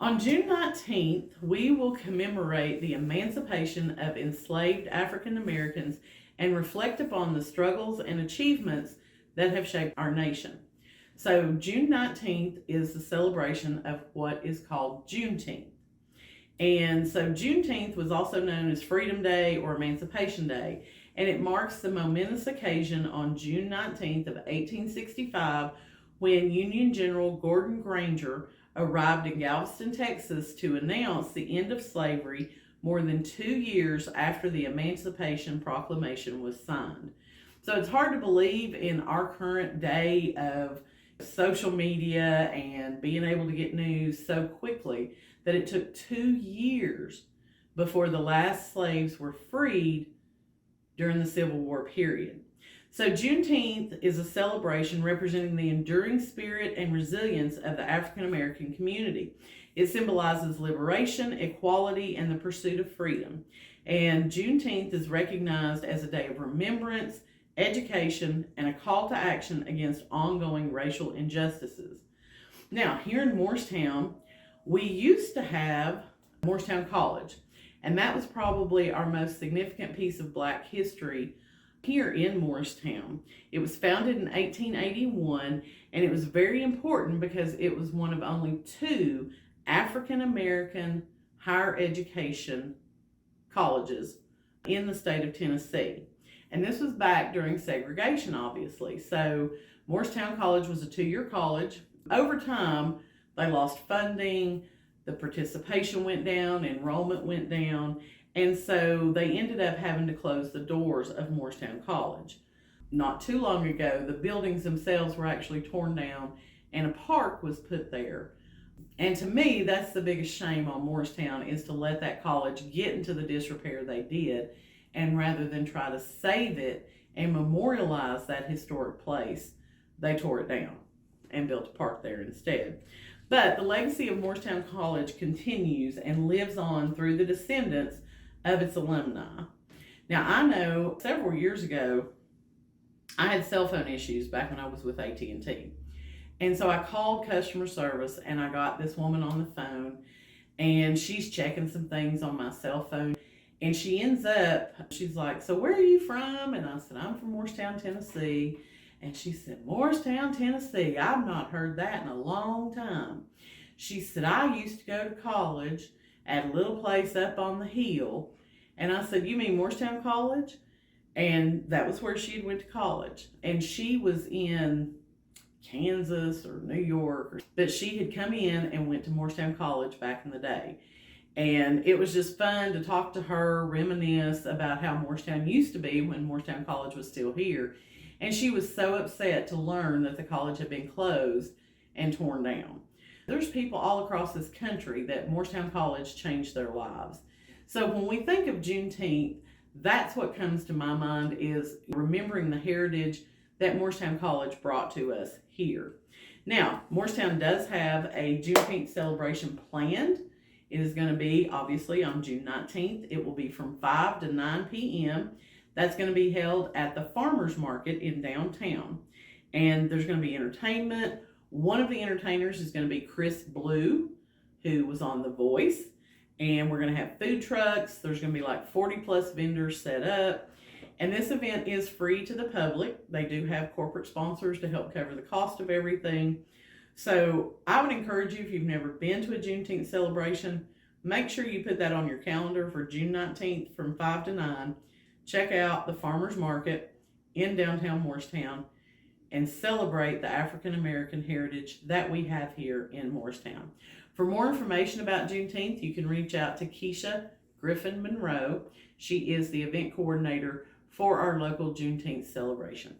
On June 19th, we will commemorate the emancipation of enslaved African Americans and reflect upon the struggles and achievements that have shaped our nation. So, June 19th is the celebration of what is called Juneteenth. And so, Juneteenth was also known as Freedom Day or Emancipation Day, and it marks the momentous occasion on June 19th of 1865 when Union General Gordon Granger arrived in Galveston, Texas to announce the end of slavery more than 2 years after the Emancipation Proclamation was signed. So it's hard to believe in our current day of social media and being able to get news so quickly that it took 2 years before the last slaves were freed during the Civil War period. So Juneteenth is a celebration representing the enduring spirit and resilience of the African American community. It symbolizes liberation, equality, and the pursuit of freedom. And Juneteenth is recognized as a day of remembrance, education, and a call to action against ongoing racial injustices. Now, here in Morristown, we used to have Morristown College, and that was probably our most significant piece of Black history here in Morristown. It was founded in 1881, and it was very important because it was one of only 2 African American higher education colleges in the state of Tennessee. And this was back during segregation, obviously. So Morristown College was a 2-year college. Over time, they lost funding, the participation went down, enrollment went down, and so they ended up having to close the doors of Morristown College. Not too long ago, the buildings themselves were actually torn down and a park was put there. And to me, that's the biggest shame on Morristown, is to let that college get into the disrepair they did, and rather than try to save it and memorialize that historic place, they tore it down and built a park there instead. But the legacy of Morristown College continues and lives on through the descendants of its alumni. Now, I know several years ago, I had cell phone issues back when I was with AT&T. And so I called customer service and I got this woman on the phone, and she's checking some things on my cell phone. And she ends up, she's like, "So where are you from?" And I said, "I'm from Morristown, Tennessee." And she said, "Morristown, Tennessee, I've not heard that in a long time." She said, "I used to go to college at a little place up on the hill." And I said, "You mean Morristown College?" And that was where she had went to college. And she was in Kansas or New York, but she had come in and went to Morristown College back in the day. And it was just fun to talk to her, reminisce about how Morristown used to be when Morristown College was still here. And she was so upset to learn that the college had been closed and torn down. There's people all across this country that Morristown College changed their lives. So when we think of Juneteenth, that's what comes to my mind, is remembering the heritage that Morristown College brought to us here. Now, Morristown does have a Juneteenth celebration planned. It is going to be, obviously, on June 19th. It will be from 5 to 9 p.m. That's going to be held at the Farmers Market in downtown. And there's going to be entertainment. One of the entertainers is going to be Chris Blue, who was on The Voice. And we're going to have food trucks. There's going to be like 40 plus vendors set up. And this event is free to the public. They do have corporate sponsors to help cover the cost of everything. So I would encourage you, if you've never been to a Juneteenth celebration, make sure you put that on your calendar for June 19th from 5 to 9. Check out the Farmers Market in downtown Morristown and celebrate the African American heritage that we have here in Morristown. For more information about Juneteenth, you can reach out to Keisha Griffin Monroe. She is the event coordinator for our local Juneteenth celebration.